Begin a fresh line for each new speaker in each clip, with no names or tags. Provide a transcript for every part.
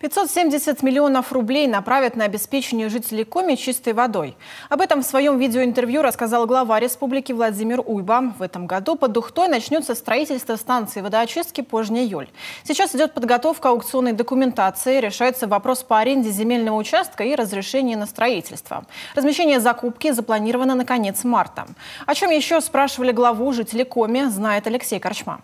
570 миллионов рублей направят на обеспечение жителей Коми чистой водой. Об этом в своем видеоинтервью рассказал глава республики Владимир Уйба. В этом году под Ухтой начнется строительство станции водоочистки Пожня-Ёль. Сейчас идет подготовка аукционной документации, решается вопрос по аренде земельного участка и разрешении на строительство. Размещение закупки запланировано на конец марта. О чем еще спрашивали главу жители Коми, знает Алексей Корчма.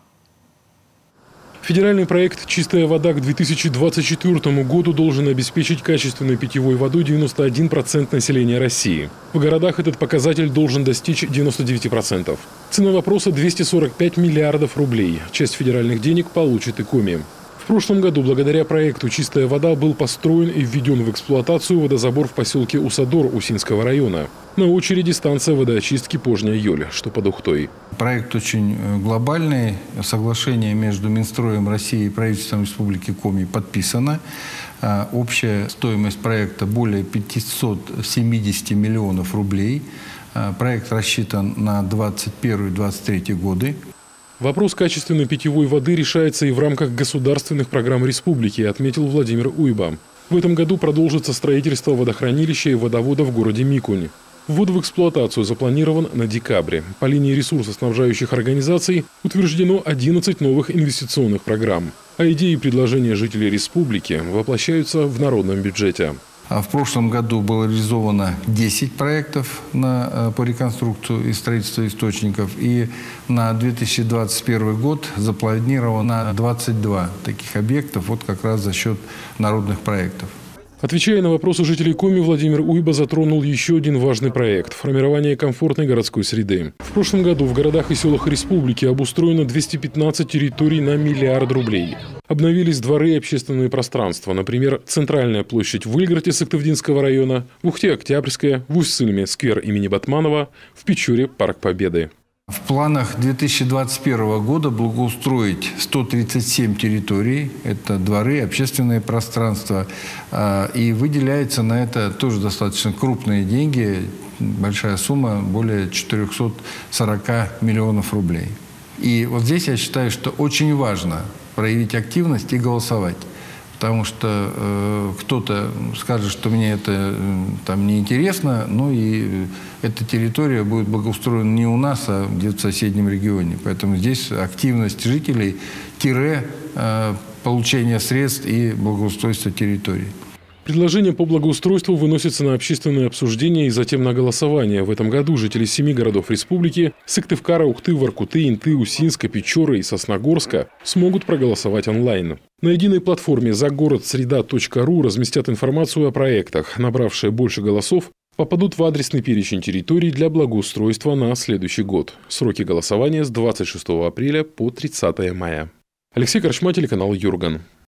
Федеральный проект «Чистая вода» к 2024 году должен обеспечить качественной питьевой водой 91% населения России. В городах этот показатель должен достичь 99%. Цена вопроса – 245 миллиардов рублей. Часть федеральных денег получит и Коми. В прошлом году благодаря проекту «Чистая вода» был построен и введен в эксплуатацию водозабор в поселке Усадор Усинского района. На очереди станция водоочистки Пожня-Ёль, что под Ухтой.
Проект очень глобальный. Соглашение между Минстроем России и правительством Республики Коми подписано. Общая стоимость проекта более 570 миллионов рублей. Проект рассчитан на 2021-2023 годы.
Вопрос качественной питьевой воды решается и в рамках государственных программ республики, отметил Владимир Уйба. В этом году продолжится строительство водохранилища и водовода в городе Микунь. Ввод в эксплуатацию запланирован на декабре. По линии ресурсоснабжающих организаций утверждено 11 новых инвестиционных программ. А идеи и предложения жителей республики воплощаются в народном бюджете.
В прошлом году было реализовано 10 проектов по реконструкции и строительству источников. И на 2021 год запланировано 22 таких объектов, вот как раз за счет народных проектов.
Отвечая на вопросы жителей Коми, Владимир Уйба затронул еще один важный проект – формирование комфортной городской среды. В прошлом году в городах и селах республики обустроено 215 территорий на миллиард рублей. Обновились дворы и общественные пространства. Например, центральная площадь в Выльграде Сыктывдинского района, в Ухте – Октябрьская, в Усть-Сыльме – сквер имени Батманова, в Печоре – парк Победы.
В планах 2021 года благоустроить 137 территорий, это дворы, общественные пространства, и выделяется на это тоже достаточно крупные деньги, большая сумма, более 440 миллионов рублей. И вот здесь я считаю, что очень важно проявить активность и голосовать. Потому что кто-то скажет, что мне это там неинтересно, ну и эта территория будет благоустроена не у нас, а где-то в соседнем регионе. Поэтому здесь активность жителей – получение средств и благоустройство территории.
Предложения по благоустройству выносятся на общественное обсуждение и затем на голосование. В этом году жители 7 городов республики – Сыктывкара, Ухты, Воркуты, Инты, Усинска, Печоры и Сосногорска – смогут проголосовать онлайн. На единой платформе загородсреда.ру разместят информацию о проектах. Набравшие больше голосов попадут в адресный перечень территорий для благоустройства на следующий год. Сроки голосования с 26 апреля по 30 мая. Алексей Корчма, телеканал Юрган.